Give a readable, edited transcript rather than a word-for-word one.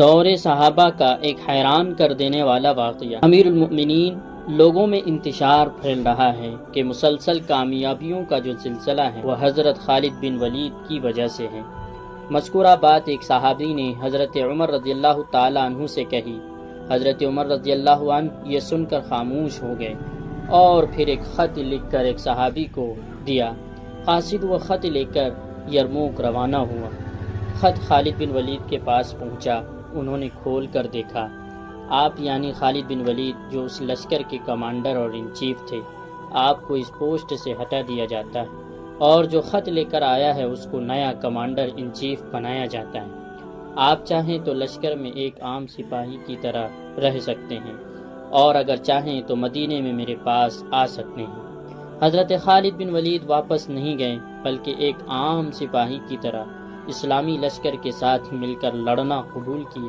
دور صحابہ کا ایک حیران کر دینے والا واقعہ۔ امیر المؤمنین، لوگوں میں انتشار پھیل رہا ہے کہ مسلسل کامیابیوں کا جو سلسلہ ہے وہ حضرت خالد بن ولید کی وجہ سے ہے۔ مذکورہ بات ایک صحابی نے حضرت عمر رضی اللہ تعالیٰ عنہ سے کہی۔ حضرت عمر رضی اللہ عنہ یہ سن کر خاموش ہو گئے اور پھر ایک خط لکھ کر ایک صحابی کو دیا۔ قاصد وہ خط لے کر یرموک روانہ ہوا۔ خط خالد بن ولید کے پاس پہنچا۔ انہوں نے کھول کر دیکھا، آپ یعنی خالد بن ولید جو اس لشکر کے کمانڈر اور ان چیف تھے، آپ کو اس پوسٹ سے ہٹا دیا جاتا ہے اور جو خط لے کر آیا ہے اس کو نیا کمانڈر ان چیف بنایا جاتا ہے۔ آپ چاہیں تو لشکر میں ایک عام سپاہی کی طرح رہ سکتے ہیں اور اگر چاہیں تو مدینے میں میرے پاس آ سکتے ہیں۔ حضرت خالد بن ولید واپس نہیں گئے بلکہ ایک عام سپاہی کی طرح اسلامی لشکر کے ساتھ مل کر لڑنا قبول کیا۔